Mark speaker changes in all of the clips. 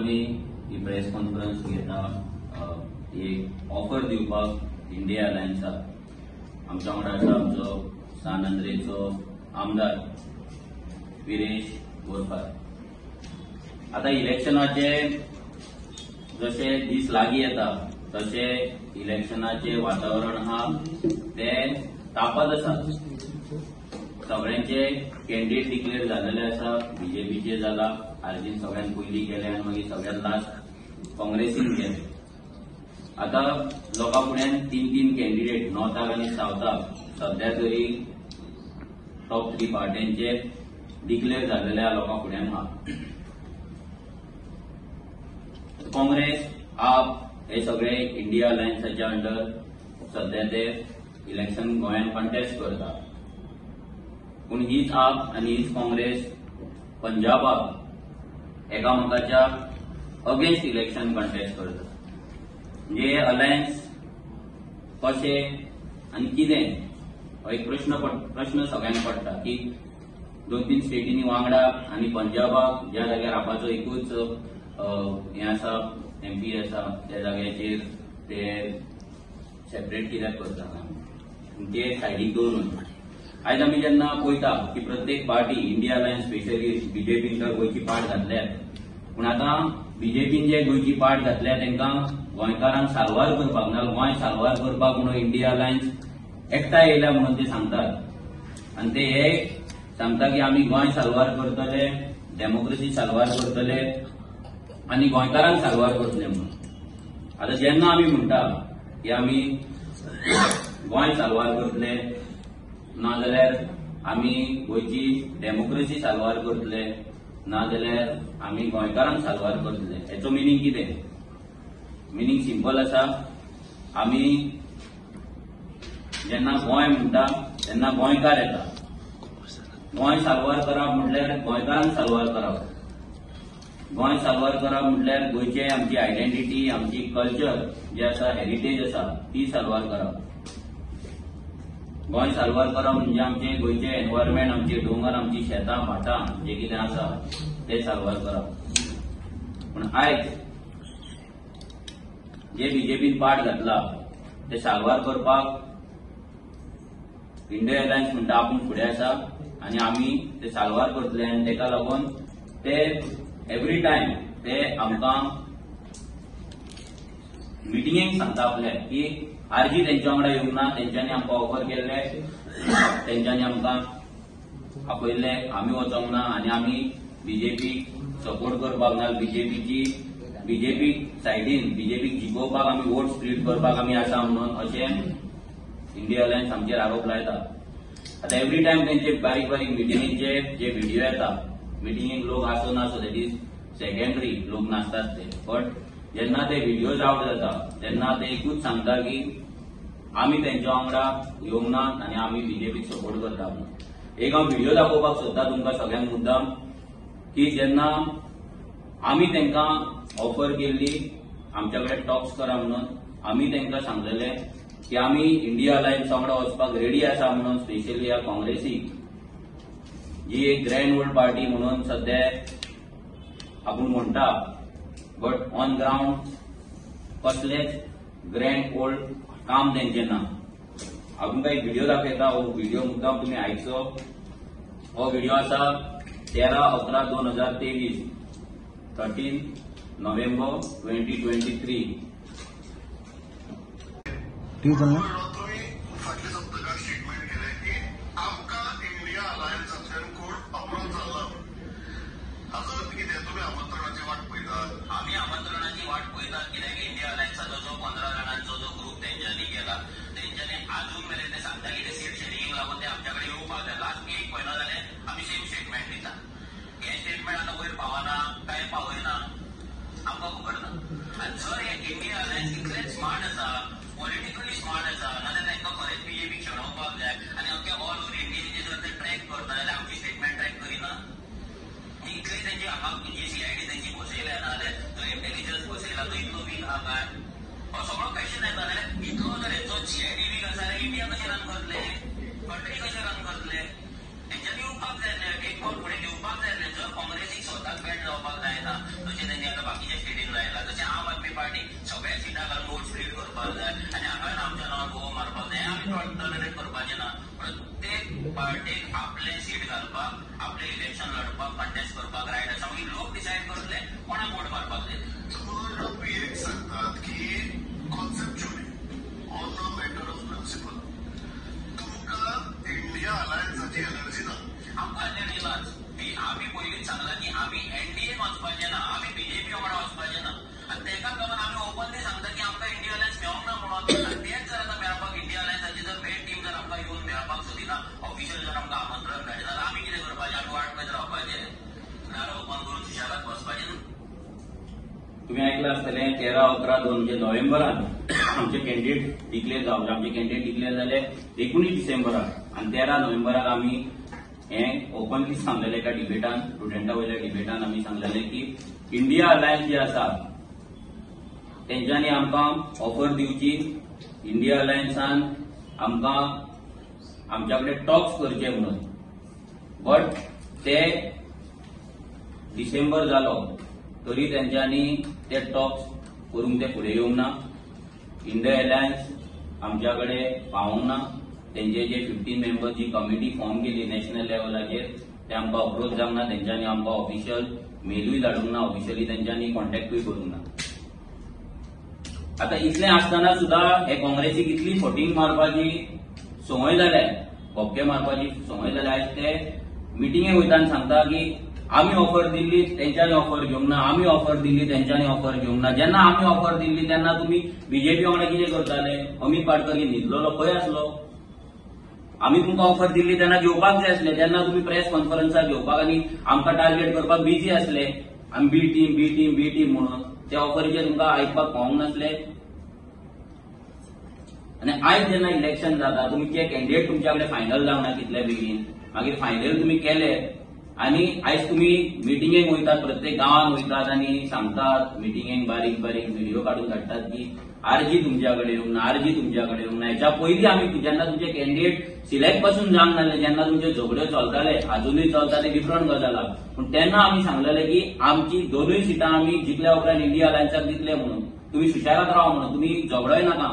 Speaker 1: आमी ही press conference घेता एक ऑफर दिवपाक इंडिया अलायन्साक आमच्या वांगडा आसा आमचो सांद्रेचो आमदार विरेश बोरकार। आता इलेक्शनाचे जसे दीस लागीं येता तसे इलेक्शनाचे वातावरण आहा ते तापत आसा। सगळ्यांचे कॅन्डिडेट डिक्लेअर झालेले आसा। बीजेपीचे जाला, आर्जीन सगळ्यात पयलीं केले आनी मागीर सगळ्यात लास्ट काँग्रेसीन केले। आता लोकां फुड्यान तीन कॅन्डिडेट नॉर्थाक आनी सावथाक सध्या तरी टॉप 3 पार्ट्यांचे डिक्लेअर झालेल्या लोकां फुड्यान आहा। काँग्रेस आप हे सगळे इंडिया अलायन्साच्या अंडर सध्या ते इलेक्शन गोंयांत कॉन्टेस्ट करता। पूण हीच आप आनी हीच काँग्रेस पंजाबाक एकामेकाच्या अगेन्स्ट इलेक्शन कॉन्टेस्ट करता। म्हणजे हे अलायन्स कशे आनी कितें हो एक प्रश्न सगळ्यांक पडटा की 2-3 स्टेटींनी वांगडा आनी पंजाबाक ज्या जाग्यार आपाचो एकूच हे आसा MP आसा त्या जाग्याचेर ते सेपरेट कित्याक करता ते सायडीक दवरून। आयज आमी जेन्ना पळयता की प्रत्येक पार्टी इंडिया अलायन्स स्पेशली बीजेपीन तर गोंयची पाट घातल्यात, पूण आतां बीजेपीन जे गोंयची पाट घातल्या तांकां गोंयकारांक साल्वार करपाक नाजाल्यार गोंय साल्वार करपाक म्हणून इंडिया अलायन्स एकठांय येयल्या म्हणून ते सांगतात। आनी ते हे सांगता की आमी गोंय साल्वार करतले, डेमोक्रेसी साल्वार करतले आनी गोंयकारांक साल्वार करतले म्हणून। आतां जेन्ना आमी म्हणटा की आमी गोंय साल्वार करतले नाजाल्यार आमी गोंयची डेमोक्रेसी साल्वार करतले नाजाल्यार आमी गोंयकारांक साल्वार करतले, हेचो मिनींग कितें? मिनींग सिंपल आसा। आमी जेन्ना गोंय म्हणटा तेन्ना गोंयकार येता। गोंय साल्वार करप म्हटल्यार गोंयकारांक साल्वार करप। गोंय साल्वार करप म्हटल्यार गोंयचे आमची आयडेंटिटी, आमची कल्चर जे आसा, हेरिटेज आसा ती साल्वार करप। गोंय साल्वार करप म्हणजे आमचे गोंयचे एनवायरमेंट, आमचे दोंगर, आमची शेतां भाटां जे कितें आसा ते साल्वार करप। पूण आयज जे बीजेपीन पाट घातला ते साल्वार करपाक इंडिया अलायन्स म्हणटा आपूण फुडें आसा आनी आमी ते साल्वार करतले। आनी तेका लागून ते एवरी टायम ते आमकां मिटिंगेक सांगता आपल्या की आरजी तेंच्या वांगडा येवंक ना, तेंच्यांनी आमकां ऑफर केल्ले, तेंच्यांनी आमकां आपयल्ले, आमी वचोंक ना आनी आमी बीजेपीक सपोर्ट करपाक नाजाल्यार बीजेपी सायडीन बीजेपीक जिखोवपाक आमी वोट स्प्लीट करपाक आमी आसा म्हणून अशें इंडिया अलायन्स आमचेर आरोप लायता। आतां एवरी टायम तेंचे बारीक मिटिंगेचे जे व्हिडिओ येता, मिटिंगेक लोक आसो नासो दॅट इज सेकंडरी, लोक नासतात ते, बट जेन्ना ते व्हिडिओज आउट जाता तेन्ना ते एकूच सांगता की आमी तेंच्या वांगडा येवंक ना आनी आमी बीजेपीक सपोर्ट करता म्हणून। एक हांव व्हिडिओ दाखोवपाक सोदता तुमकां सगळ्यांक मुद्दाम की जेन्ना आमी तेंकां ऑफर केल्ली आमच्या कडेन टॉक्स करा म्हणून, आमी तेंकां सांगलेले की आमी इंडिया अलायन्स वांगडा वचपाक रेडी आसा म्हणून, स्पेशली ह्या काँग्रेसीक जी एक ग्रँड ओल्ड पार्टी म्हणून सध्या आपूण म्हणटा, बट ऑन ग्राउंड कसलेच ग्रँड ओल्ड काम तेंचे ना। हांव तुमकां एक व्हिडिओ दाखयता, हो व्हिडिओ मुद्दाम तुमी आयचो। हो व्हिडिओ आसा 13/11/2023, 13 नोव्हेंबर 2023।
Speaker 2: ठीक आहे ना?
Speaker 1: आम्ही आमंत्रणाची वाट पळयतात कित्याक इंडिया अलायन्साचो जो 15 जाणांचो जो ग्रुप तेंच्यांनी केला, तेंच्यांनी अजून मेरेन ते सांगता की ते सीट शेड्यूलिंग लागून ते आमच्या कडेन येवपाक जाय। लास्ट एक म्हयनो जाले आमी सेम स्टेटमेंट दिता। हे स्टेटमेंट आतां वयर पावना काय पावयना आमकां खबर ना। आनी जर हे इंडिया अलायन्स इतलेच स्मार्ट आसा, पॉलिटिकली स्मार्ट आसा, नाजाल्यार तांकां खरेंच बीजेपीक शेणोवपाक जाय आनी अख्ख्या ऑल ओव्हर इंडियेचे जर ते ट्रॅक करता जाल्यार आमची स्टेटमेंट ट्रॅक करिना। इतली तेंची हांगा जी CID तेंची बसयल्या नाजाल्यार जो इंटेलिजन्स बसयला तो इतलो वीक आहा काय, हो सगळो क्वेश्चन येता। जाल्यार इतलो जर हेचो CID वीक आसा जाल्यार इंडिया कशें रन करतले, कंट्री कशें रन करतले? तेंच्यांनी येवपाक जाय, एक पावल फुडें घेवपाक जाय। जर काँग्रेसीक स्वताक बॅट जावपाक जायना तशें तेंचे आतां बाकीचे तारखेला आसतले 13-11 म्हणजे नोव्हेंबरान आमचे कॅन्डिडेट डिक्लेअर जावचे. आमचे कॅन्डिडेट डिक्लेअर जाले 19 डिसेंबराक आणि 13 नोव्हेंबराक आमी हे ओपनली सांगलेले एका डिबेटान, स्टुडंटा वयल्या डिबेटान आमी सांगलेले की इंडिया अलायन्स जे आसा तेंच्यांनी आमकां ऑफर दिवची. इंडिया अलायन्सान आमकां आमच्या कडेन टॉक्स करचे म्हणून, बट ते डिसेंबर जालो तरी तेंच्यांनी ते टॉक्स करूंक ते फुडें येवंक ना. इंडिया अलायन्स आमच्या कडेन पावोंक ना. तेंचे जे 15 मेंबर्स जी कमिटी फॉर्म केली नॅशनल लेवलाचेर ते आमकां अप्रोच जावंक ना. तेंच्यांनी आमकां ऑफिशियल मेलूय धाडूंक ना, ऑफिशियली तेंच्यांनी कॉन्टॅक्टूय करूंक ना. आता इतलें आसतना सुद्धा हे काँग्रेसीक इतली फटींग मारपाची संवय जाल्या, भोपके मारपाची संवय जाल्या. आयज ते मिटिंगेक वयता आनी सांगता की आमी ऑफर दिल्ली तेंच्यांनी ऑफर घेवंक ना, आमी ऑफर दिल्ली तेंच्यांनी ऑफर घेवंक ना. जेन्ना आमी ऑफर दिल्ली तेन्ना तुमी बीजेपी वांगडा कितें करताले? अमित पाटकर न्हिदलोलो खंय आसलो? आमी तुमकां ऑफर दिल्ली तेन्ना घेवपाक जाय आसले. तेन्ना तुमी प्रेस कॉन्फरन्साक घेवपाक आनी आमकां टार्गेट करपाक बिजी आसले. आमी बी टीम म्हणून त्या ऑफरीचेर तुमकां आयकपाक पावूंक नासले. आनी आयज जेन्ना इलेक्शन जाता तुमी ते कॅन्डिडेट तुमच्या कडेन फायनल जावंक ना कितले बेगीन, मागीर फायनल तुमी केले आनी आयज तुमी मिटिंगेक वयतात, प्रत्येक गांवांत वयतात आनी सांगतात मिटिंगेक बारीक बारीक व्हिडिओ काडून धाडटात की आरजी तुमच्या कडेन येवंक ना, आरजी तुमच्या कडेन येवंक ना. हेच्या पयलीं आमी जेन्ना तुमचे कॅन्डिडेट सिलेक्ट पासून जावंक नासले, जेन्ना तुमचे झगड्यो चलताले, अजूनय चलता ते डिफरंट गजाल आहा, पूण तेन्ना आमी सांगलेले की आमची दोनूय सिटां आमी जिखल्या उपरांत इंडिया अलायन्साक दितले म्हणून. तुमी सुशेगाद रावा म्हणून, तुमी झगडोय नाका,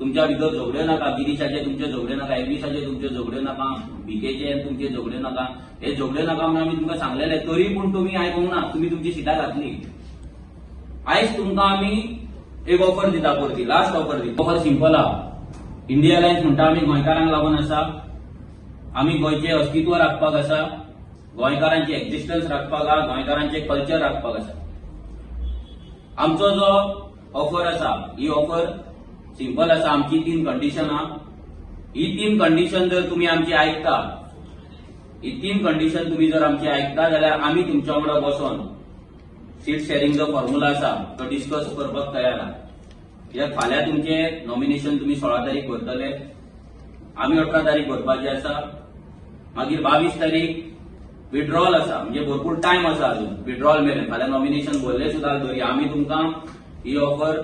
Speaker 1: तुमच्या भितर झगड्यो नाका, गिरीशाचे तुमचे झगड्यो नाका, एबीसाचे तुमचे झगड्यो नाका, बीकेचे तुमचे झगड्यो नाका, हे झगड्यो नाका म्हणून आमी तुमकां सांगलेले. तरी पूण तुमी आयकूंक ना, तुमी तुमची सिटां घातली. आयज तुमकां आमी एक ऑफर दिता, परती लास्ट ऑफर दिता. ऑफर सिंपल आहा. इंडिया अलायन्स म्हणटा आमी गोंयकारांक लागून आसा, आमी गोंयचे अस्तित्व राखपाक आसा, गोंयकारांची एक्झिस्टन्स राखपाक आसा, गोंयकारांचे कल्चर राखपाक आसा. आमचो जो ऑफर आसा ही ऑफर सिंपल आसा. आमची 3 कंडिशन आहा. ही 3 कंडिशन जर तुमी आमची आयकता, ही 3 कंडिशन तुमी जर आमची आयकता जाल्यार आमी तुमच्या वांगडा बसोन सीट शेअरिंग जो फॉर्म्युला आसा तो डिस्कस करपाक तयार आहा. कित्याक फाल्यां तुमचे नॉमिनेशन तुमी 16 तारीख भरतले, आमी 18 तारीख भरपाचे आसा. मागीर 22 तारीख विड्रॉल आसा, म्हणजे भरपूर टायम आसा अजून विड्रॉल मेरेन. फाल्यां नॉमिनेशन भरले सुद्दां तरी आमी तुमकां ही ऑफर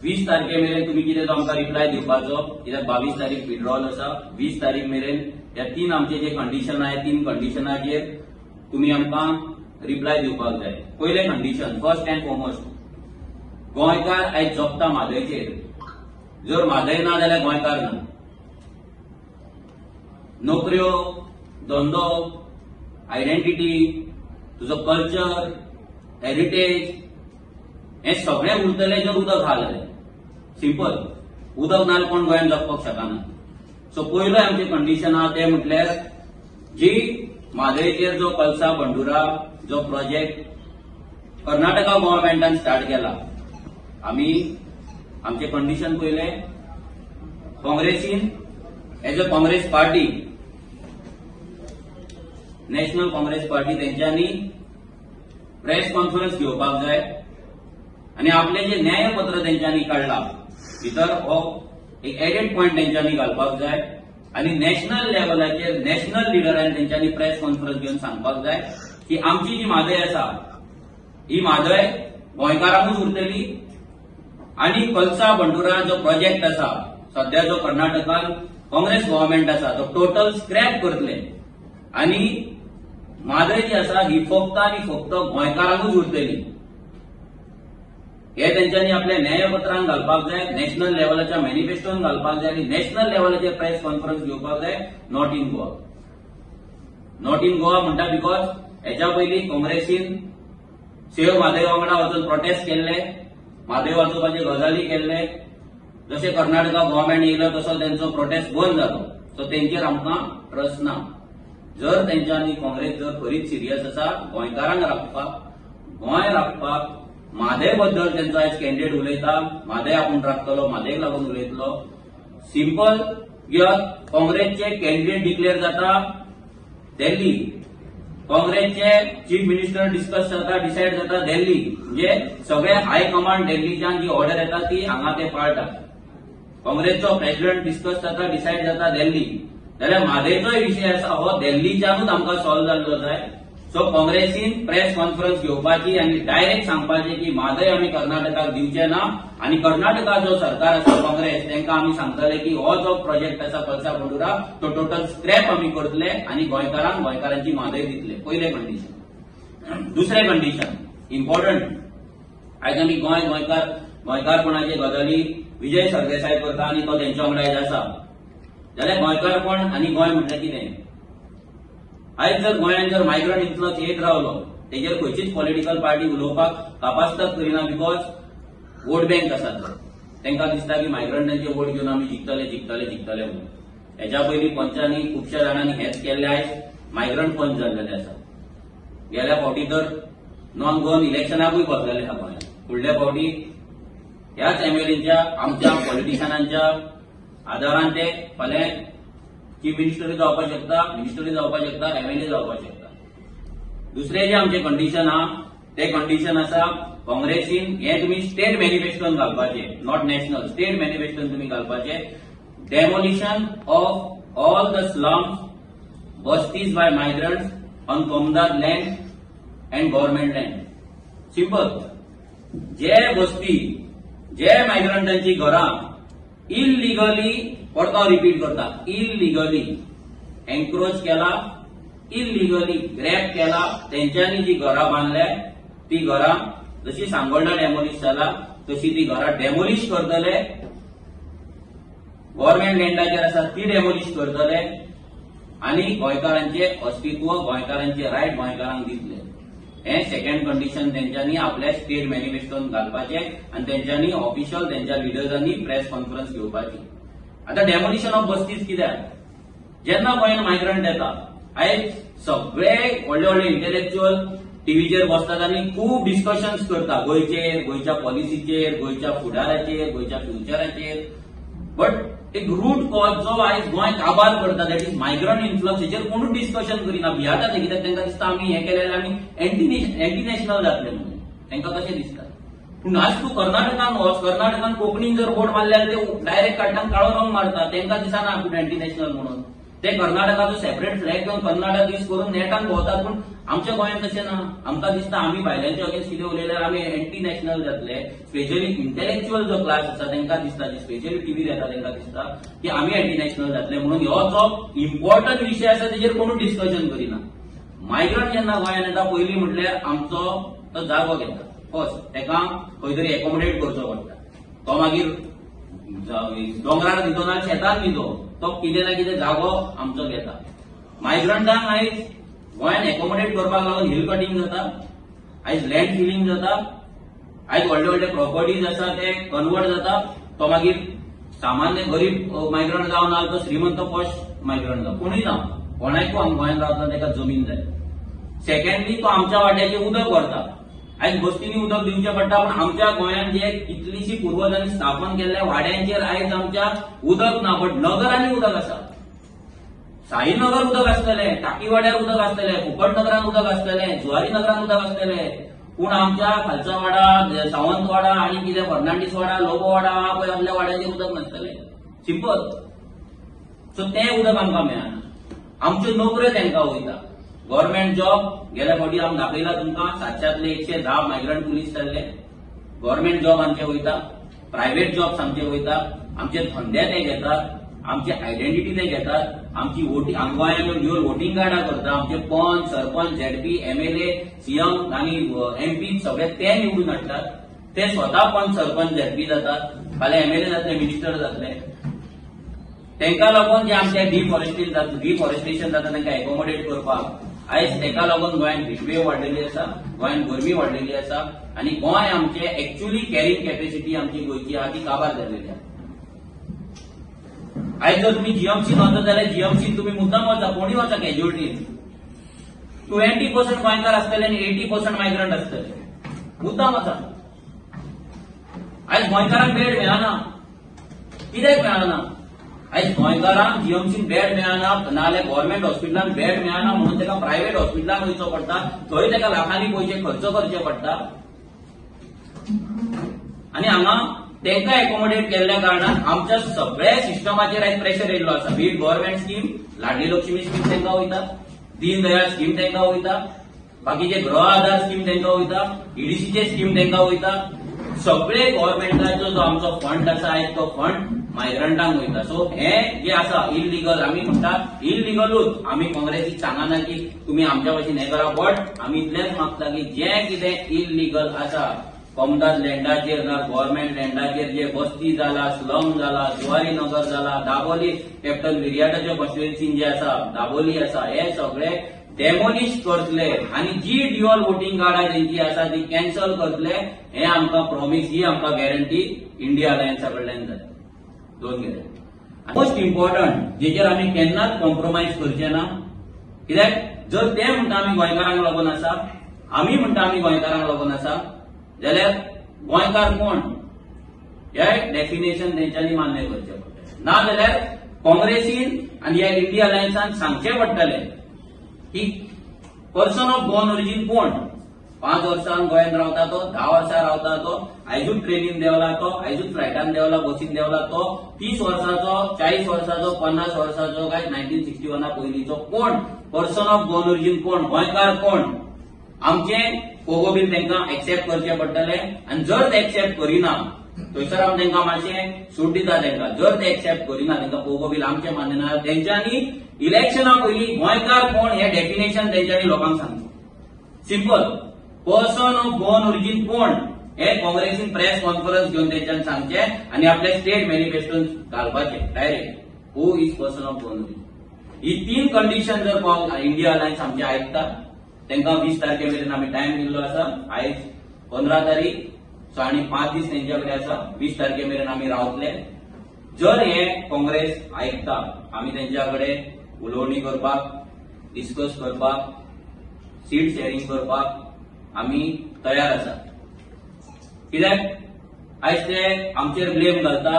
Speaker 1: 20 तारखे मेरेन तुमी कितें तो आमकां रिप्लाय दिवपाचो, कित्याक 22 तारीख विड्रॉल आसा. 20 तारीख मेरेन ह्या 3 आमचे जे कंडिशन आहा 3 कंडिशनाचेर तुमी आमकां रिप्लाय दिवपाक जाय. पयले कंडिशन, फर्स्ट अँड फॉरमोस्ट, गोंयकार आयज जगता म्हादयचेर. जर म्हादय ना जाल्यार गोंयकार ना. नोकऱ्यो, धंदो, आयडेंटिटी, तुजो कल्चर, हेरिटेज हे सगळें उरतले जर उदक आहा जाल्यार. सिंपल. उदक नाल्यार कोण गोंयांत जगपाक शकना. सो पयलो आमचे कंडिशन आहा ते म्हटल्यार जी म्हादयचेर जो कलसा बंडुरा जो प्रोजेक्ट कर्नाटका गव्हर्नमेंटान स्टार्ट केला, आमी आमचे कंडिशन पयले. काँग्रेसीन as a Congress party, National Congress party तेंच्यांनी प्रेस कॉन्फरन्स घेवपाक जाय आनी आपले जे न्यायपत्र तेंच्यांनी काडला भितर हो एक एडेड पॉयंट तेंच्यांनी घालपाक जाय आनी नॅशनल लेवलाचेर नॅशनल लिडरांनी तेंच्यांनी प्रेस कॉन्फरन्स घेवन सांगपाक जाय की आमची जी म्हादय आसा ही म्हादय गोंयकारांकूच उरतली आनी कलसा बंडुरा जो प्रोजेक्ट आसा सध्या जो कर्नाटकान काँग्रेस गव्हर्नमेंट आसा तो टोटल स्क्रॅप करतले आनी म्हादय जी आसा ही फक्त आनी फक्त गोंयकारांकूच उरतली. हे तेंच्यांनी आपल्या न्यायपत्रांत घालपाक जाय, नॅशनल लेवलाच्या मॅनिफेस्टोन घालपाक जाय आनी नॅशनल लेवलाचेर प्रेस कॉन्फरन्स घेवपाक जाय. Not in Goa. Not in Goa म्हणटा बिकॉज हेच्या पयलीं काँग्रेसीन सेव म्हादय वांगडा वचून प्रोटेस्ट केल्ले, म्हादय वाचोवपाचे गजाली केल्ले. जशें कर्नाटका गव्हर्नमेंट येयलो तसो तेंचो प्रोटेस्ट बंद जालो. सो तेंचेर आमकां ट्रस्ट ना. जर तेंच्यांनी काँग्रेस जर खरीच सिरियस आसा गोंयकारांक राखपाक, गोंय राखपाक, म्हादय बद्दल तेंचो आयज कॅन्डिडेट उलयता, म्हादय आपूण राखतलो, म्हादयक लागून उलयतलो. सिंपल कित्याक काँग्रेसचे कॅन्डिडेट डिक्लेअर जाता दिल्ली, काँग्रेसचे चीफ मिनिस्टर डिस्कस जाता, डिसाईड जाता दिल्ली, म्हणजे सगळे हाय कमांड दिल्लीच्यान जी ऑर्डर येता ती हांगा ते पाळटात. काँग्रेसचो प्रेसिडेंट डिस्कस जाता, डिसाईड जाता दिल्ली. जाल्यार म्हादयचोय विषय आसा हो दिल्लीच्यानूच आमकां सॉल्व जाल्लो जाय. सो काँग्रेसीन प्रेस कॉन्फरन्स घेवपाची आनी डायरेक्ट सांगपाचें की म्हादय आमी कर्नाटकाक दिवचे ना आनी कर्नाटका जो सरकार आसा काँग्रेस तांकां आमी सांगतले की हो जो प्रोजेक्ट आसा कळसा बंडुरा तो टोटल स्क्रॅप आमी करतले आनी गोंयकारांक गोंयकारांची म्हादय दितले. पयले कंडिशन. दुसरे कंडिशन इम्पॉर्टंट. आयज आमी गोंयकारपणाचे गजाली विजय सरदेसाय करता आनी तो तेंच्या वांगडा आसा. जाल्यार गोंयकारपण आनी गोंय म्हटल्यार कितें? आयज जर गोंयांत जर मायग्रंट इन्फ्लक्स येत रावलो तेजेर खंयचीच पॉलिटिकल पार्टी उलोवपाक कापास्तच करिना, बिकॉज वोट बँक आसा तर तांकां दिसता की मायग्रंटांचे वोट घेवन आमी जिखतले म्हणून. हेच्या पयलीं पंचांनी खुबश्या जाणांनी हेच केल्ले. आयज मायग्रंट पंच जाल्लेले आसा. गेल्या फावटी तर नॉन गोवन इलेक्शनाकूय बसलेले आसा गोंयांत. फुडल्या फावटी ह्याच एमएलएच्या आमच्या पॉलिटिशियनांच्या आदारान ते फाल्यां चीफ मिनिस्टरी जावपाक शकता, मिनिस्टरी जावपाक शकता, एमएलए जावपाक शकता. दुसरे जे आमचे कंडिशन आहा ते कंडिशन आसा काँग्रेसीन हे तुमी स्टेट मॅनिफेस्टोन घालपाचे, नॉट नॅशनल. स्टेट मॅनिफेस्टोन तुमी घालपाचे. Demolition of all the slums, वस्तीज बाय मायग्रंट्स ऑन कॉमदार land and government land. Simple. जे वस्ती, जे मायग्रंटांची घरां इलिगली, परतो रिपीट करता, इलिगली एन्क्रोच केला, इलिगली ग्रॅब केला, तेंच्यांनी जी घरां बांदल्या ती घरां जशी सांगोळडा डेमोलिश जाला तशी ती घरां डेमोलिश करतले. गव्हर्नमेंट लँडाचेर आसा ती डेमोलिश करतले आनी गोंयकारांचे अस्तित्व, गोंयकारांचे रायट गोंयकारांक दितले. हे सेकंड कंडिशन तेंच्यांनी आपल्या स्टेट मॅनिफेस्टोन घालपाचे आनी तेंच्यांनी ऑफिशियल तेंच्या लिडर्सांनी प्रेस कॉन्फरन्स घेवपाची. आता डेमोलिशन ऑफ बस्तीज कित्याक? जेन्ना गोंयांत मायग्रंट येता, आयज सगळे व्हडले व्हडले इंटेलेक्च्युअल टीव्हीचेर बसतात आनी खूब डिस्कशन्स करता गोंयचेर, गोंयच्या पॉलिसीचेर, गोंयच्या फुडाराचेर, गोंयच्या फ्युचराचेर. बट एक रूट कॉज जो आयज गोंय काबार करता दॅट इज मायग्रंट इन्फ्लक्स, हेचेर कोणूच डिस्कशन करिना. भियाता ते कित्याक तांकां दिसता आमी हें केलें आमी एंटी नॅशनल जातले म्हणून. तांकां कशें दिसता. पूण आज तूं कर्नाटकान वच, कर्नाटकान कोंकणीन जर वोट मारल्यार ते डायरेक्ट काडटान काळो रंग मारता. तांकां दिसना आपूण एंटी नॅशनल म्हणून. ते कर्नाटकाचो सेपरेट फ्लॅग घेवन कर्नाटक दीस करून नेटान भोंवतात. पूण आमच्या गोंयांत तशें ना. आमकां दिसता आमी भायल्यांच्या अगेन्स्ट कितें उलयल्यार आमी एंटी नॅशनल जातले. स्पेशली इंटेलेक्च्युअल जो क्लास आसा तांकां दिसता, स्पेशली टीव्ही येता तांकां दिसता की आमी एंटी नॅशनल जातले म्हणून. हो जो इम्पॉर्टंट विशय आसा तेजेर कोणूच डिस्कशन करिना. मायग्रंट जेन्ना गोंयांत येता पयलीं म्हटल्यार आमचो तो जागो घेता. फर्स्ट ताका खंय तरी एकोमोडेट करचो पडटा. तो मागीर दोंगरार दितो ना शेतान दितो, तो कितें ना कितें जागो आमचो घेता. मायग्रंटांक आयज गोंयांत एकोमोडेट करपाक लागून हिल कटींग जाता, आयज लँड फिलिंग जाता, आयज व्हडले व्हडले प्रॉपर्टीज आसा ते कन्वर्ट जाता. तो मागीर सामान्य गरीब मायग्रंट जावन ना तो श्रीमंत पॉश मायग्रंट जावं, कोणूय जावं, कोणाकूय आमच्या गोंयांत रावता ताका जमीन जाय. सेकंडली तो आमच्या वाट्याचें उदक व्हरता. आयज बस्तींनी उदक दिवचें पडटा, पूण आमच्या गोंयांत जे कितलीशीं पुर्वजांनी स्थापन केल्ल्या वाड्यांचेर आयज आमच्या उदक ना. बट नगरांनी उदक आसा. साईनगर उदक आसतलें, टाकीवाड्यार उदक आसतलें, फुकटनगरान उदक आसतलें, जुवारी नगरान उदक आसतलें. पूण आमच्या खालचा वाडा, सावंतवाडा आनी कितें फर्नांडीस वाडा, लोबो वाडा पळय असल्या वाड्याचेर उदक नासतलें. सिंपल. सो तें उदक आमकां मेळना. आमच्यो नोकऱ्यो तांकां वयता. गव्हर्नमेंट जॉब गेल्या फावटी आमी दाखयला तुमकां 700तले 110 मायग्रंट पुलीस जाल्ले. गव्हर्नमेंट जॉब आमचे वयता, प्रायव्हेट जॉब्स आमचे वयता, आमचे धंदे ते घेतात, आमची आयडेंटिटी ते घेतात, आमची गोंयांत ड्युअल वोटिंग कार्डां करता, आमचे पंच, सरपंच, झेडपी, एमएलए, सीएम आनी एमपी सगळे ते निवडून हाडटात. ते स्वता पंच, सरपंच, झेडपी जातात, फाल्यां एमएलए जातले, मिनिस्टर जातले. तांकां लागून जे आमचे डिफॉरेस्टेशन जाता तांकां एकोमोडेट करपाक आयज ताका लागून गोंयांत हिटवेव वाडलेली आसा, गोंयांत गरमी वाडलेली आसा आनी गोंय आमचे एक्च्युअली कॅरिंग कॅपेसिटी आमची गोंयची आहा ती काबार जाल्लेली आहा. आयज जर तुमी जीएमसीन वचत जाल्यार जीएमसीन तुमी मुद्दाम वचा, कोणी वचा कॅज्युअलिटीन. 20% गोंयकार आसतले आनी 80% मायग्रंट आसतले. मुद्दाम वचा. आयज गोंयकारांक बेड मेळना. कित्याक मेळना? आयज गोंयकारांक जीएमसीन बेड मेळना नाल्यार गव्हर्नमेंट हॉस्पिटलांत बेड मेळना म्हणून ताका प्रायव्हेट हॉस्पिटलांत वयचो पडटा, थंय ताका लाखांनी पयशे खर्च करचे पडटा आणि हांगा तांकां एकोमोडेट केल्ल्या कारणान आमच्या सगळ्या सिस्टमाचेर आयज प्रेशर येयल्लो आसा. बीट गव्हर्नमेंट स्कीम, लाडली लक्ष्मी स्कीम तांकां वयता, दीनदयाळ स्कीम तांकां वयता, बाकीचे गृह आधार स्कीम तांकां वयता, ईडीसीचे स्कीम तांकां वयता. सगळे गव्हर्नमेंटाचो जो आमचो फंड आसा आयज तो फंड मायग्रंटांक वयता. सो हे जे आसा इलिगल, आमी म्हणटा इलिगलूच. आमी काँग्रेसीक सांगना की तुमी आमच्या भशेन हें करा, बट आमी इतलेंच मागता की जें कितें इलिगल आसा कमदाद लँडाचेर ना गव्हर्नमेंट लँडाचेर जे बस्ती जाला, स्लम जाला, जुवारी नगर जाला, दाबोली कॅप्टन विरियाटाच्या कॉन्स्टिट्युएन्सीन जे आसा, दाबोली आसा, हे सगळे डेमोलिश करतले आणि जी ड्युअल वोटिंग कार्डां तेंची आसा ती कॅन्सल करतले. हे आमकां प्रॉमिस, ही आमकां गॅरंटी इंडिया अलायन्सा कडल्यान जाता. दोन गॅरंटी. मोस्ट इम्पॉर्टंट जेचेर आमी केन्नाच कॉम्प्रोमायज करचे ना. कित्याक जर ते म्हणटा आमी गोंयकारांक लागून आसा, आमी म्हणटा आमी गोंयकारांक लागून आसा, जाल्यार गोंयकार कोण हे डेफिनेशन तेंच्यांनी मान्य करचें पडटलें. ना जाल्यार काँग्रेसीन आनी ह्या इंडिया अलायन्सान सांगचें पडटलें की पर्सन ऑफ बोर्न ओरिजीन कोण. 5 वर्सां गोंयांत रावता तो, 10 वर्सां रावता तो, आयजूच ट्रेनीन देवला तो, आयजूच फ्लायटान देवला, बसीन देवला तो, 30 वर्सांचो, 40 वर्सांचो, 50 वर्सांचो काय 1961 पयलींचो कोण पर्सन ऑफ बोर्न ओरिजीन कोण, गोंयकार कोण. आमचे पोगो बील तांकां एक्सेप्ट करचे पडटले. आनी जर ते एक्सेप्ट करिना थंयसर आमी तांकां मातशें सूट दिता तांकां. जर ते एक्सेप्ट करिना तांकां पोगो बील आमचें मान्य ना, तेंच्यांनी इलेक्शना पयलीं गोंयकार कोण हे डेफिनेशन तेंच्यांनी लोकांक सांगचें. Simple. Person of born origin कोण हे काँग्रेसीन प्रेस कॉन्फरन्स घेवन तेंच्यान सांगचें आनी आपले स्टेट मॅनिफेस्टोन घालपाचे direct. Who is person of born origin. ही 3 कंडिशन जर इंडिया अलायन्स आमचे आयकता, तांकां 20 तारखे मेरेन आमी टायम दिल्लो आसा. आयज 15 तारीख, सो आनी 5 दीस तेंच्या कडेन आसा. 20 तारखे मेरेन आमी रावतले. जर हे काँग्रेस आयकता, आमी तेंच्या कडेन उलोवणी करपाक, डिस्कस करपाक, सीट शेअरिंग करपाक आमी तयार आसा. कित्याक आयज ते आमचेर ब्लेम घालता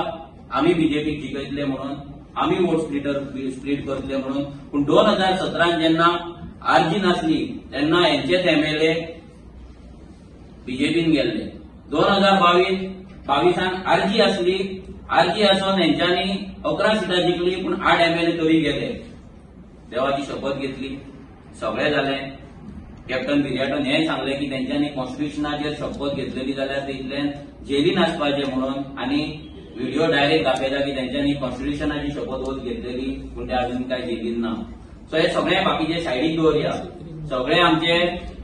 Speaker 1: आमी बीजेपीक जिखयतले म्हणून, आमी वोट स्प्लीट करतले म्हणून. पूण 2017 जेन्ना आरजी नासली तेन्ना हेंचेच एमएलए बीजेपीन गेल्ले. 2022 आरजी आसली, आरजी आसून हेंच्यांनी 11 सिटां जिखली पूण 8 एमएलए तरी गेले. देवाची शपथ घेतली, सगळें जालें. कॅप्टन विरियाटन हें सांगलें की तेंच्यांनी कॉन्स्टिट्युशनाचेर शपथ घेतलेली जाल्यार ते इतल्यान जेलीन आसपाचें म्हणून, आनी व्हिडिओ डायरेक्ट दाखयता की तेंच्यांनी कॉन्स्टिट्युशनाची शपथ घेतलेली पूण ते अजून काय जेलीन ना. सो हे सगळे बाकीचे सायडीक दवरया. सगळे आमचे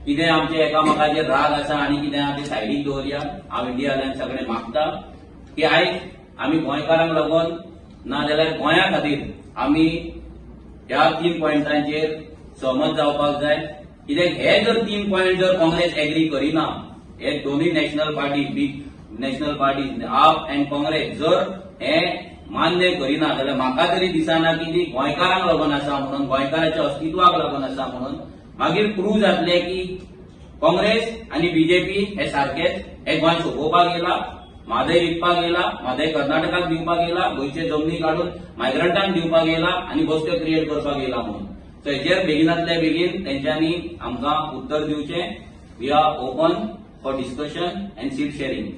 Speaker 1: कितें आमचे एकामेकाचेर राग आसा आनी कितें आहा ते सायडीक दवरया. हांव इंडिया अलायन्स सगळे मागता की आयज आमी गोंयकारांक लागून ना जाल्यार गोंया खातीर आमी ह्या 3 पॉयंटांचेर सहमत जावपाक जाय. कित्याक हे जर 3 पॉयंट जर काँग्रेस एग्री करिना, हे दोनूय national party, big national party आप अँड काँग्रेस जर हे मान्य करिना जाल्यार म्हाका तरी दिसना की ती गोंयकारांक लागून आसा म्हणून, गोंयकाराच्या अस्तित्वाक लागून आसा म्हणून. मागीर प्रूव जातले की काँग्रेस आनी बीजेपी हे सारखेच. हे गोंय सोपोवपाक येयला, म्हादय विकपाक येयला, म्हादय कर्नाटकाक दिवपाक येयला, गोंयचे जमनी काडून मायग्रंटांक दिवपाक येयला आनी बस्त्यो क्रिएट करपाक येयला म्हणून. सो हेचेर बेगिनातले बेगीन तेंच्यांनी आमकां उत्तर दिवचें. We are open for discussion and seat sharing.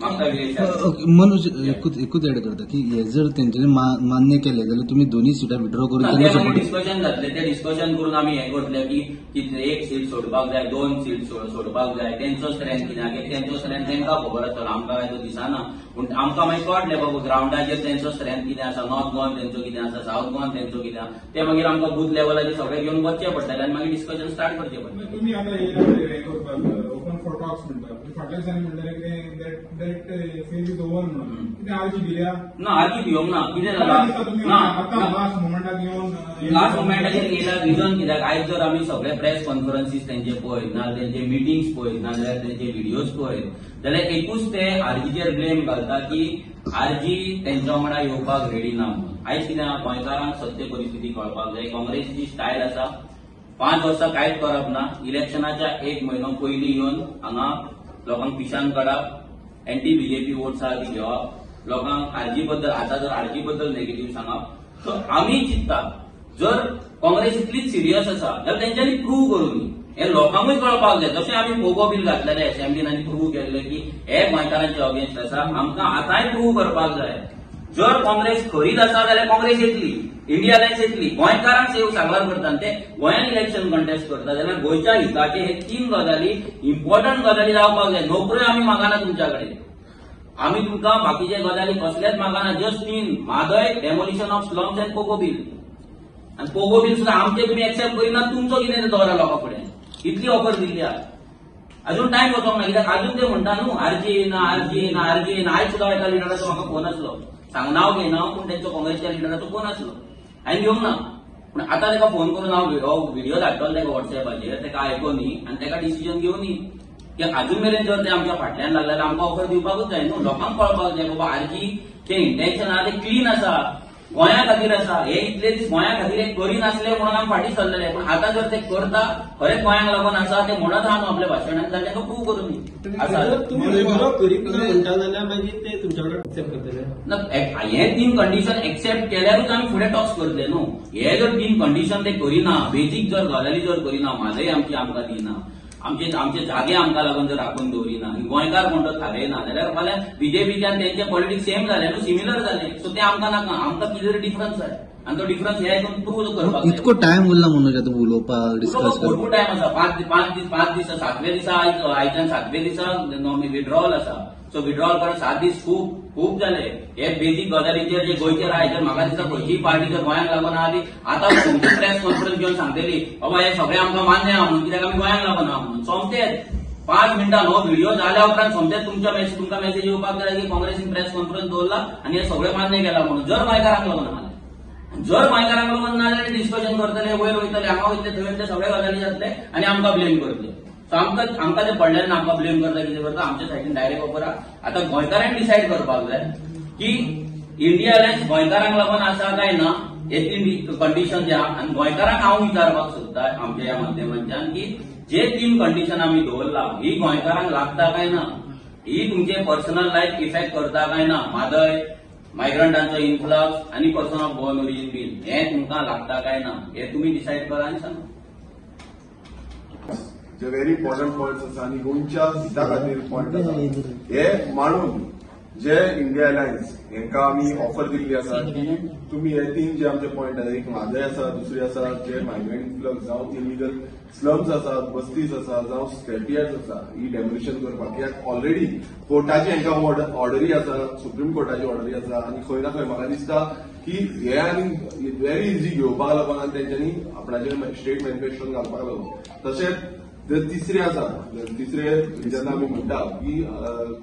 Speaker 2: Manoj एकूच एड करता की हे जर तेंच्यांनी मान्य केले जाल्यार तुमी दोन्ही सिटां विड्रॉ करून
Speaker 1: डिस्कशन जातले. ते डिस्कशन करून आमी हे करतले की 1 सीट सोडपाक जाय, 2 सीट सोडपाक जाय. तेंचो स्ट्रेंथ कितें, तेंचो स्ट्रेंथ तेंकां खबर आसतलो, आमकां काय तो दिसना. पूण आमकां मागीर कळटलें बाबा ग्रावंडाचेर तेंचो स्ट्रेंथ कितें आसा, नॉर्थ गोवन तेंचो कितें आसा, सावथ गोवन तेंचो कितें आसा, ते मागीर आमकां बूथ लेवलाचेर सगळे घेवन वचचें पडटलें आनी मागीर डिस्कशन स्टार्ट करचें पडटलें.
Speaker 3: तुमी आतां हे करपाक ओपन फॉर टॉक्स म्हणटा, फाटल्या दिसांनी म्हणटाले कितें दॅट फेज इज ओवर म्हणून. कितें आरजी दिल्या ना,
Speaker 1: आरजी दिवंक ना. कितें जालां
Speaker 3: लास्ट मोमेंटाक येवन
Speaker 1: लास्ट मोमेंटाचेर येयला. रिजन कित्याक आयज जर आमी सगळे प्रेस कॉन्फरन्सीस तेंचे पळयत ना, तेंचे मिटिंग्स पळयत ना जाल्यार तेंचे व्हिडिओज पळयत जाल्यार एकूच ते आरजीचेर ब्लेम घालता की आरजी तेंच्या वांगडा येवपाक रेडी ना म्हणून. आयज कितें गोंयकारांक सत्य परिस्थिती कळपाक जाय. काँग्रेसीची स्टायल आसा 5 वर्सां कांयच करप ना. इलेक्शनाच्या 1 म्हयनो पयलीं येवन हांगा लोकांक पिशान काडप, एंटी बीजेपी वोट्स आहा ती घेवप, लोकांक आरजी बद्दल आतां जर आरजी बद्दल नेगेटिव्ह सांगप. सो आमी चिंतता जर काँग्रेस इतलीच सिरियस आसा जाल्यार तेंच्यांनी प्रूव्ह करून हे लोकांकूय कळपाक जाय. जशें आमी पोगो बील घातलेले असेंब्लीन आनी प्रूव्ह केल्ले की हे गोंयकारांचे अगेन्स्ट आसा, आमकां आतांय प्रूव्ह करपाक जाय. जर काँग्रेस खरीच आसा जाल्यार काँग्रेस येतली, इंडिया अलायन्स येतली, गोंयकारांक सेव साकार करता ते गोंयान इलेक्शन कंटेस्ट करता जाल्यार गोंयच्या हिताचे हे 3 गजाली इम्पॉर्टंट गजाली जावपाक जाय. नोकऱ्यो आमी मागना तुमच्या कडेन, आमी तुमकां बाकीचे गजाली कसलेच मागना. जस्ट 3 म्हादय, demolition of slums and POGO bill. आनी पोगो बील सुद्दां आमचे तुमी एक्सेप्ट करिना, तुमचो कितें दवरा लोकां फुडें. इतली ऑफर दिल्ली आहा. अजून टायम वचोंक ना, कित्याक अजून ते म्हणटा न्हू आरजी येना. आयज सुद्दां एका लिडराचो म्हाका फोन आसलो, नांव घेना पूण तेंचो काँग्रेसच्या लिडराचो फोन आसलो, हांवें घेवंक ना. पूण आतां ताका फोन करून हांव व्हिडिओ धाडटलो ताका व्हॉट्सएपाचेर, ताका आयकोनी आनी ताका डिसिजन घेवनी. कित्याक अजून मेरेन जर ते आमच्या फाटल्यान लागले जाल्यार आमकां ऑफर दिवपाकूच जाय न्हू. लोकांक कळपाक जाय बाबा आरजी ते इंटेन्शन आहा ते क्लीन आसा, गोंया खातीर आसा. हे इतले दीस गोंया खातीर एक करिनासले म्हणून आमी फाटीं सरलेले, पूण आतां जर ते करता खरेंच गोंयांक लागून आसा ते म्हणत आहा न्हू आपल्या भाशणांत, जाल्यार ताका प्रूव्ह करून
Speaker 4: तुम्ही करीत ना म्हणटा जाल्यार मागीर ते तुमच्या कडेन एक्सेप्ट करतले.
Speaker 1: हे 3 कंडिशन एक्सेप्ट केल्यारूच आमी फुडें टॉक्स करतले न्हू. हे जर 3 कंडिशन ते करिना, बेजीक जर गजाली जर करिना, म्हादय आमची आमकां दिना, आमचे जागे आमकां लागून जर राखून दवरिना, गोंयकार म्हणटा थारयना, जाल्यार फाल्यां बीजेपीच्यान तेंचे पॉलिटिक्स सेम जाले न्हू, सिमिलर जाले. सो ते आमकां नाका, आमकां कितें तरी डिफरन्स जाय आनी तो डिफरन्स हे हितून प्रूव्ह करपाक जाय.
Speaker 2: इतको टायम उरला म्हणून आतां उलोवपाक डिस्कस करपाक
Speaker 1: भरपूर टायम आसा. 5 दीस 7व्या दिसा आयच्यान 7व्या दिसा विड्रॉवल आसा. सो विड्रॉवल करून 7 दीस खूप जाले. हे बेजीक गजालीचेर जे गोंयचे रायचेर म्हाका दिसता खंयचीय पार्टी जर गोंयांक लागून आहा ती आतां तुमची प्रेस कॉन्फरन्स घेवन सांगतली बाबा हे सगळें आमकां मान्य आहा म्हणून, कित्याक आमी गोंयांक लागून आहा म्हणून. सोमतेच 5 मिनटां हो व्हिडिओ जाल्या उपरांत सोमतेच तुमकां मेसेज येवपाक जाय की काँग्रेसीन प्रेस कॉन्फरन्स दवरला आनी हे सगळें मान्य केला म्हणून. जर गोंयकारांक लागून आहा, जर गोंयकारांक लागून ना जाल्यार डिस्कशन करतले, वयर वयतले, हांगा वयतले, थंय वयतले, सगळे गजाली जातले आनी आमकां ब्लेम करतले. सो आमकां ते पडलेले आमकां ब्लेम करता, कितें करता आमच्या सायडीन डायरेक्ट ऑफर आहा. आतां गोंयकारांनी डिसायड करपाक जाय की इंडिया अलायन्स गोंयकारांक लागून आसा काय ना, हे 3 कंडिशन जे आहा. आनी गोंयकारांक हांव विचारपाक सोदता आमच्या ह्या माध्यमांतल्यान की जे 3 कंडिशन आमी दवरला ही गोंयकारांक लागता काय ना, ही तुमचे पर्सनल लायफ इफेक्ट करता काय ना. म्हादय, मायग्रंटांचो इन्फ्लक्स आनी person of born origin bill हे तुमकां लागता काय ना, हे तुमी डिसायड करा आनी सांगा.
Speaker 5: जे व्हेरी इम्पॉर्टंट पॉइंट्स आसा आनी गोंयच्या हिता खातीर पॉइंट आसा हे मांडून जे इंडिया अलायन्स हांकां आमी ऑफर दिल्ली आसा की तुमी हे 3 जे आमचे पॉइंट आसा, एक म्हादय आसा, दुसरी आसा जे मायग्रंट इन्फ्लक्स जावं इलिगल स्लम्स आसात, बस्तीज आसा जावं स्क्रॅपयार्ड्स आसा, ही डेमोलिशन करपाक. कित्याक ऑलरेडी कोर्टाची हांकां ऑर्डरी आसा, सुप्रीम कोर्टाची ऑर्डरी आसा आनी खंय ना खंय म्हाका दिसता की हे आनी व्हेरी इझी घेवपाक लागून आनी तेंच्यांनी आपणाचे स्टेट मॅनिफेस्टोन घालपाक लागून. तशेंच जर तिसरे आसा, तिसरे जेन्ना आमी म्हणटा की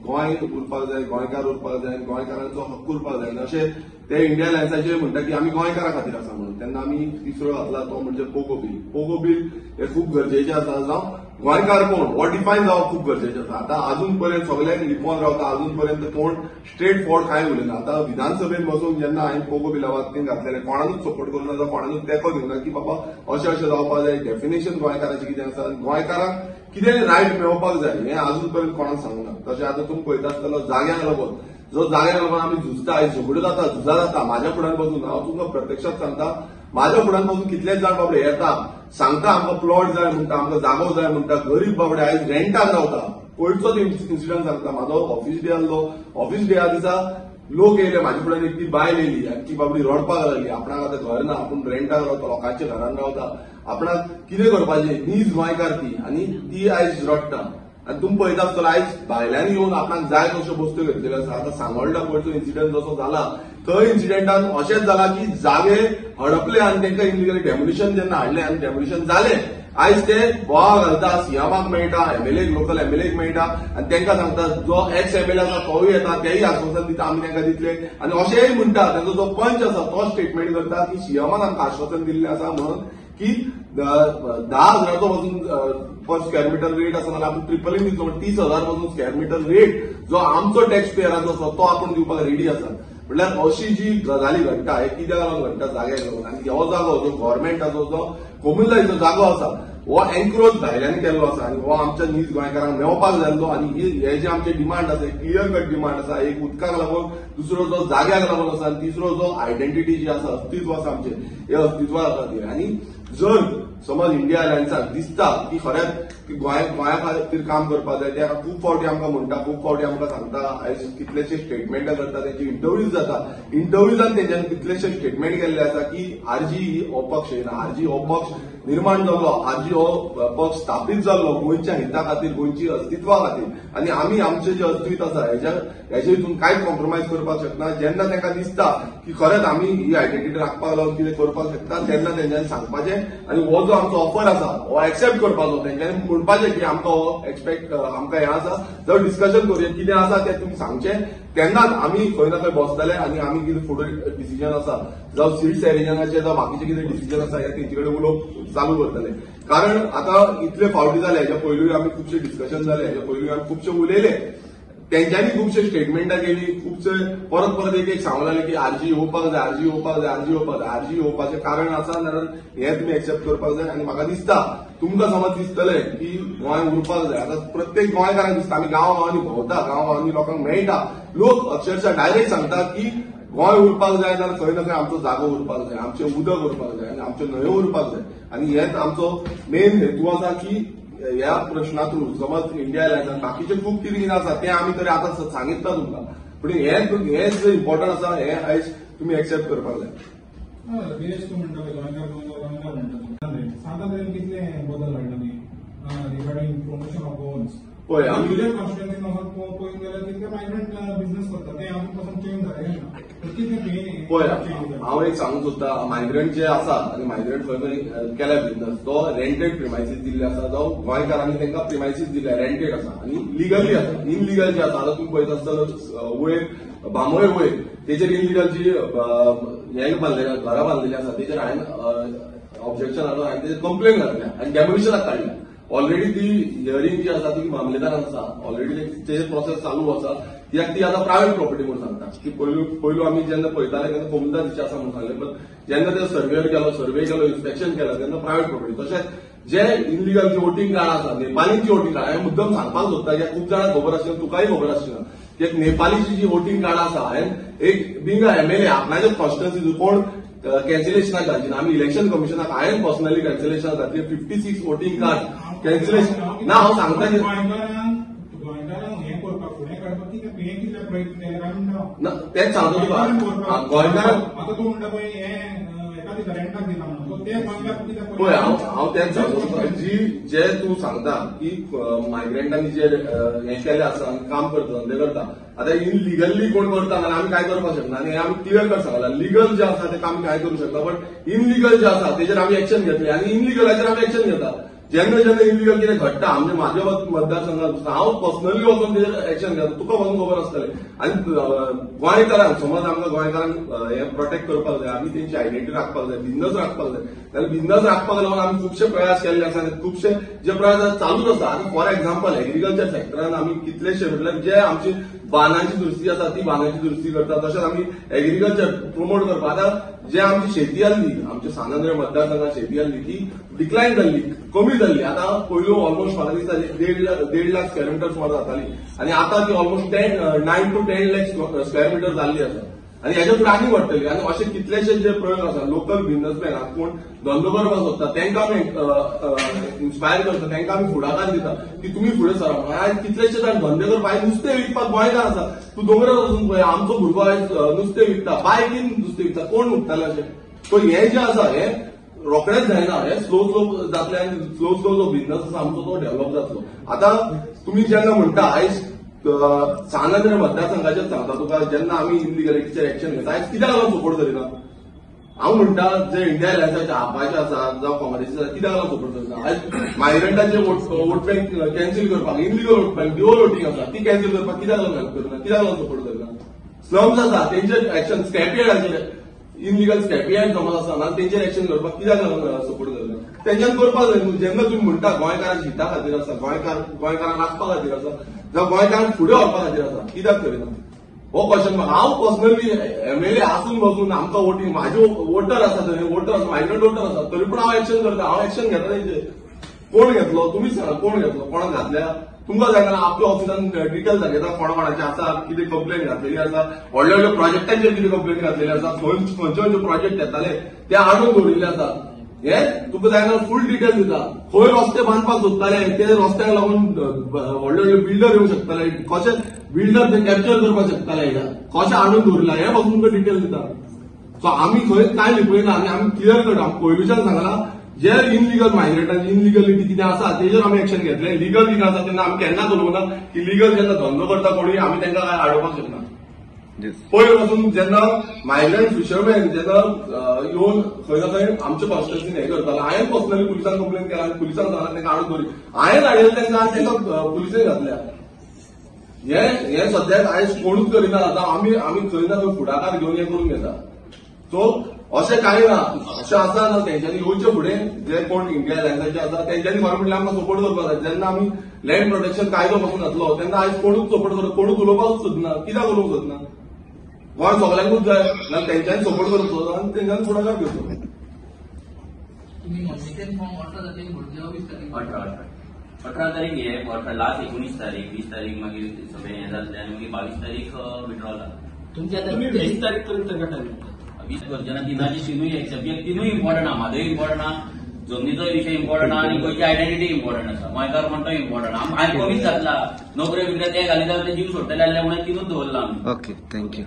Speaker 5: गोंय उरपाक जाय, गोंयकार उरपाक जाय, गोंयकारांचो हक्क उरपाक जाय, अशें ते इंडिया अलायन्साचे म्हणटा की आमी गोंयकारां खातीर आसा म्हणून. तेन्ना आमी तिसरो घातला तो म्हणजे पोगो बील. पोगो बील हे खूब गरजेचें आसा. जावं गोंयकार कोण हो डिफायन जावप खूब गरजेचें आसा. आतां अजून पर्यंत सगळ्यांक लिपोवन रावता, अजून पर्यंत कोण स्ट्रेट फॉर्ड कांय उलयना. आतां विधानसभेन बसून जेन्ना हांवें पोगो बिला बाबतींत घातलेले कोणाकूच सपोर्ट करूं ना जावं कोणाकूच तेंको दिवना की बाबा अशें जावपाक जाय. डेफिनेशन गोंयकाराचें कितें आसा, गोंयकारांक कितें रायट मेळोवपाक जाय हें अजून पर्यंत कोणाक सांगूना. तशें आतां तुमी पळयता आसतलो जाग्यांक लागून, जो जाग्यांक लागून आमी झुजता, आयज झगड्यो जाता, झुजा जाता. म्हाज्या फुड्यान बसून हांव तुमकां प्रत्यक्षात सांगता, म्हाज्या फुड्यान बसून कितलेच जाण बाबडे येता, सांगता आमकां प्लॉट जाय म्हणटा, आमकां जागो जाय म्हणटा. गरीब बाबडे आयज रेंटाक रावता. पयरचोच इन्सिडंट सांगता. म्हाजो ऑफिस डे आसलो, ऑफिस डे दिसा लोक येयले म्हाजे फुड्यान, एक ती बायल येयली आनी ती बाबडी रडपाक लागली. आपणाक आतां घर ना, आपूण रेंटाक रावता, लोकांच्या घरान रावता, आपणाक कितें करपाचें, नीज गोंयकार ती आनी ती आयज रडटा. आनी तुमी पळयता आसतलो आयज भायल्यान येवन आपणाक जाय तश्यो वस्तू घेतलेल्यो आसा. आतां सांगोळडा पयरचो इन्सिडंट जसो जाला, थंय इन्सिडंटान अशेंच जाला की जागे हडपले आनी तांकां इलिगली डेमोलिशन जेन्ना हाडलें आनी डेमोलिशन जालें, आयज ते बोवाळ घालता, सीएमाक मेळटा, एमएलएक, लोकल एमएलएक मेळटा आनी तांकां सांगता जो एक्स एमएलए आसा तोय येता, तेय आश्वासन दिता आमी तांकां दितले. आनी अशेंय म्हणटा तांचो जो पंच आसा तो स्टेटमेंट करता की सीएमान आमकां आश्वासन दिल्लें आसा म्हणून की 10,000 पासून पर स्क्वेअर मिटर रेट आसा, नाल्यार आपूण ट्रिपलिंग दितलो, 30,000 पासून स्क्वेअर मिटर रेट जो आमचो टॅक्स पेयराचो आसा तो आपूण दिवपाक रेडी आसा. म्हटल्यार अशी जी गजाली घडटा हे कित्याक लागून घडटा, जाग्याक लागून. आनी हो जागो जो गव्हर्मेंटाचो जो कोमुलायचो जागो आसा हो एन्क्रोच भायल्यान केल्लो आसा आनी हो आमच्या नीज गोंयकारांक मेळपाक जाल्लो आनी हे जे आमचे डिमांड आसा क्लियर कट डिमांड आसा एक उदकाक लागून दुसरो जो जाग्याक लागून आसा आनी तिसरो जो आयडेंटिटी जी आसा अस्तित्व आसा आमचे हे अस्तित्वा खातीर आनी जर समज इंडिया अलायन्साक दिसता की खरेंच गोंया खातीर काम करपाक जाय ते खूब फावटी आमकां म्हणटा खूब फावटी आमकां सांगता आयज कितलेशे स्टेटमेंटां करता तेंचे इंटरव्यूज जाता इंटरव्यूजान तेंच्यानी कितलेशे स्टेटमेंट केल्ले आसा की आरजी हो पक्ष येना आरजी हो पक्ष निर्माण जाल्लो आरजी हो पक्ष स्थापीत जाल्लो गोंयच्या हिता खातीर गोंयची अस्तित्वा खातीर आनी आमी आमचें जे अस्तित्व आसा हेजे हितून कांयच कॉम्प्रोमायज करपाक शकना जेन्ना तांकां दिसता की खरेंच आमी ही आयडेंटिटी राखपाक लागून कितें करपाक शकता तेन्ना तेंच्यांनी सांगपाचें आनी हो जो आमचो ऑफर आसा हो एक्सेप्ट करपाचो तेंच्यांनी म्हणपाचें की आमकां हो एक्सपेक्ट आमकां हें आसा जर डिस्कशन करूया कितें आसा तें तुमी सांगचें तेन्नाच आमी खंय ना खंय बसतले आनी आमी कितें फुडें डिसिजन आसा जावं सीट्स एरेंजनाचें जावं बाकीचें कितें डिसिजन आसा हें तेंचे कडेन उलोवप चालू करतले कारण आतां इतले फावटी जाले हेच्या पयलूय आमी खुबशे डिस्कशन जाले हेच्या पयलूय आमी खुबशे उलयले तेंच्यांनी खुबशे स्टेटमेंटां केली खुबशे परत परत एक सांगूंक लागले की आरजी येवपाक जाय आरजी येवपाक जाय आरजी येवपाक जाय आरजी येवपाचें कारण आसा नाजाल्यार हें तुमी एक्सेप्ट करपाक जाय आनी म्हाका दिसता तुमकां समज दिसतलें की गोंय उरपाक जाय आतां प्रत्येक गोंयकारांक दिसता आमी गांवांनी भोंवता गांवांनी लोकांक मेळटा लोक अक्षरशः डायरेक्ट सांगता की गोंय उरपाक जाय जाल्यार खंय ना खंय आमचो जागो उरपाक जाय आमचें उदक उरपाक जाय आनी आमच्यो न्हंयो उरपाक जाय आनी हेच आमचो मेन हेतू आसा की ह्या प्रश्नातून समज इंडिया अलायन्सान बाकीचे खूब कितें आसा तें आमी तरी आतां सांगितला तुमकां पूण हेच इम्पॉर्टंट आसा हें आयज तुमी एक्सेप्ट करपाक जाय
Speaker 3: बेस्ट तूं म्हणटा गोंयकार म्हणटा सांगता तरी कितले बदल हाडटले रिगार्डिंग प्रमोशन ऑफ ओन्स
Speaker 5: पळय आमी
Speaker 3: कॉन्स्टिट्युएन्सीन वचून पळोवंक गेल्यार कितले मायग्रंट बिझनेस करता ते आमी पासून चेंज जाले
Speaker 5: पळय हांव एक सांगूंक सोदता मायग्रंट जे आसा आनी मायग्रंट खंय खंय केल्या बिझनस तो रेंटेड प्रिमायसीस दिल्ले आसा जावं गोंयकारांनी तांकां प्रिमायसीस दिल्या रेंटेड आसा आनी लिगली आसा इनलिगल जे आसा आतां तुमी पळयत आसतलो वयर बांबोळे वयर तेचेर इनलिगल जी हें बांदलेली घरां बांदलेली आसा तेचेर हांवें ऑब्जेक्शन हाडून हांवें तेचेर कंप्लेन घातल्या आनी डेमोलिशनाक काडल्या ऑलरेडी ती हियरिंग जी आसा ती मामलेदारान आसा ऑलरेडी तेजे प्रोसेस चालू आसा कित्याक ती आतां प्रायवेट प्रॉपर्टी म्हणून सांगता की पयलू आमी जेन्ना पळयताले तेन्ना कोमुनिदादीची आसा म्हणून सांगले पण जेन्ना ते सर्वे केलो इन्स्पेक्शन केलं तेन्ना प्रायवेट प्रॉपर्टी तशेंच जे इनलिगल जी वोटिंग कार्ड आसा नेपालींची वोटिंग कार्ड हांवें मुद्दम सांगपाक सोदता कित्याक खूब जाणांक खबर आसना तुकाय खबर आसना कित्याक नेपालीची जी वोटिंग कार्ड आसा हांवें एक बींग एमएलए आपणाच्या कॉन्स्टिट्युएन्सी कोण कॅन्सलेशनाक घालची आमी इलेक्शन कमिशनाक हांवें पर्सनली कॅन्सलेशन घातली 56 वोटिंग कार्ड कॅन्सलेशन ना हांव सांगता की तेच सांगतो तुका गोंयकार पळय हांव तेच सांगतो तुका जे तूं सांगता की मायग्रंटांनी जे हें केलें आसा काम करता धंदे करता आतां इनलिगल्ली कोण करता जाल्यार आमी काय करपाक शकना आनी आमी क्लियर कट सांगला लिगल जे आसा ते आमी काय करूं शकता बट इनलिगल जे आसा तेजेर आमी एक्शन घेतली आनी इनलिगलाचेर आमी एक्शन घेता जेन्ना इनलिगल कितें घडटा म्हणजे म्हाज्या मतदारसंघात हांव पर्सनली वचून तेजेर एक्शन घेता तुका वचून खबर आसतलें आनी गोंयकारांक समज आमकां गोंयकारांक हें प्रोटेक्ट करपाक जाय आमी तेंची आयडेंटिटी राखपाक जाय बिझनस राखपाक जाय जाल्यार बिझनस राखपाक लागून आमी खुबशे प्रयास केल्ले आसा आनी खुबशे जे प्रयास चालूच आसा आनी फॉर एक्झाम्पल एग्रीकल्चर सेक्टरान आमी कितलेशे म्हटल्यार जे आमची बानांची दुरुस्ती आसा ती बानांची दुरुस्ती करता तशेंच आमी एग्रीकल्चर प्रमोट करपाक आतां जे आमची शेती आसली आमच्या सांगेंद्र मतदारसंघात शेती आसली ती डिक्लायन जाल्ली कमी जाल्ली आतां पयलू ऑलमोस्ट म्हाका दिसता 1.5 लाख स्क्वेअर मिटर सुमार जाताली आनी आतां ती almost 9 to 10 lakh square metre जाल्ली आसा आनी हेच्या फुडें आनी वाडटली आनी अशे कितलेशे जे प्रयोग आसा लोकल बिझनेसमॅन कोण धंदो करपाक सोदता तांकां आमी इन्स्पायर करता तांकां आमी फुडाकार दिता की तुमी फुडें सरा आयज कितलेशे जाण धंदे करपाक नुस्तें विकपाक गोंयकार आसा तूं दोंगरार वचून पळय आमचो भुरगो आयज नुस्तें विकता बायकीन नुस्तें विकता कोण विकताले अशें सो हें जें आसा हें रोखडेंच जायना हें स्लो जातलें आनी स्लो जो बिझनस आसा आमचो तो डेव्हलप जातलो आतां तुमी जेन्ना म्हणटा आयज सांगेंद्र मतदारसंघाचेर सांगता तुका जेन्ना आमी इनलिगलिटीचेर एक्शन घेता आयज कित्याक लागून सपोर्ट करिना हांव म्हणटा जे इंडिया अलायन्साचे आपाचे आसा जावं काँग्रेसीचे आसा कित्याक लागून सपोर्ट करता आयज मायग्रंटांचे वोट बँक कॅन्सील करपाक illegal vote bank dual voting आसा ती कॅन्सील करपाक कित्याक लागून हेल्प करना कित्याक लागून सपोर्ट करना स्लम्स आसा तेंचेर एक्शन स्कॅपयार्डाचेर इनलिगल स्कॅपयार्ड समज आसा ना तेंचेर एक्शन करपाक कित्याक लागून सपोर्ट करना तेंच्यान करपाक जाय न्हू जेन्ना तुमी म्हणटा गोंयकारांच्या हिता खातीर आसा गोंयकारांक राखपा खातीर आसा जावं गोंयकारांक फुडें व्हरपा खातीर आसा कित्याक करिना हो क्वेश्चन हांव पर्सनली एमएलए आसून बसून आमकां वोटींग म्हाजे वोटर आसा थंय वोटर आसा मायग्रंट वोटर आसा तरी पूण हांव एक्शन करता हांव एक्शन घेता तेंचेर कोण घेतलो तुम्हीच सांगा, कोण घेतलो, कोणाक घातल्या तुमकां जाय जाल्यार आपल्या ऑफिसान डिटेल्स दाखयता कोणाचे आसा, कितें कंप्लेन घातलेली आसा, व्हडल्या व्हडल्या प्रोजेक्टांचेर कितें कंप्लेन घातलेली आसा, खंयचे खंयचे प्रोजेक्ट येताले ते हाडून दवरिल्ले आसा. हे तुका जाय जाल्यार फुल डिटेल दिता. खंय रस्ते बांदपाक सोदताले ते रस्त्याक लागून व्हडले व्हडले बिल्डर येवंक शकताले, कशे बिल्डर ते कॅप्चर करपाक शकताले, कशे हाडून दवरिल्ला हे पासून तुमकां डिटेल दिता. सो आमी खंय काय लिपयना आनी आमी क्लियर कट पयलींच्यान सांगला जे इनलिगल मायग्रेटांची इनलिगलिटी कितें आसा तेजेर आमी एक्शन घेतले. लिगल कितें आसा तेन्ना आमी केन्नाच उलोवना की लिगल जेन्ना धंदो करता कोणी आमी तांकां काय आडोवपाक शकना. पयले पासून जेन्ना मायग्रंट फिशरमॅन जेन्ना येवन खंय ना खंय आमच्या कॉन्स्टिट्युन्सीन हे करताले, हांवें पर्सनली पुलिसांक कंप्लेन केला आनी पुलिसांक सांगला तांकां हाडून दवरी. हांवें हाडयले तांकां पुलिसेन घातल्या. हे सद्याक आयज कोणूच करिना. आतां आमी खंय ना खंय फुडाकार घेवन हे करून घेता. सो अशें कांय ना, अशें आसा ना तेंच्यांनी येवचे फुडें जे कोण इंडिया लँग्वेजाचे आसा तेंच्यांनी गव्हर्मेंटान आमकां सपोर्ट करपाक जाय. जेन्ना आमी लँड प्रोटेक्शन कायदो पासून घातलो तेन्ना आयज कोणूच सपोर्ट करता, कोणूच उलोवपाकूच सोदना. कित्याक उलोवंक सोदना? गोंय सगळ्यांकूच जाय ना, तेंच्यांनी सपोर्ट करचो आनी तेंच्यांनी फुडाकार घेवचो.
Speaker 6: तुम्ही नॉमिनेशन फॉर्म 18 तारखेक भरले
Speaker 1: 18 तारीख हे लास्ट 19 तारीख 20 तारीख मागीर सगळें हें जातलें आनी मागीर 22 तारीख विड्रॉ जाता.
Speaker 4: तुम्ही 20 तारीख पर्यंत ताका टायम दिता.
Speaker 1: 20 जेन्ना तिनाची तिनूय सब्जेक्ट तिनूय इम्पॉर्टंट आहा. म्हादोय इम्पॉर्टंट आहा, जमनीचोय विशय इम्पॉर्टंट आहा आनी गोंयची आयडेंटिटी इम्पॉर्टंट आसा. गोंयकार म्हणटा इम्पॉर्टंट आहा. हांवें कमीच घातला नोकऱ्यो बिकऱ्यो ते घालीत जाल्यार ते जीव सोडटले जाल्यार म्हणून तिनूच दवरला आमी.
Speaker 2: Okay, thank you.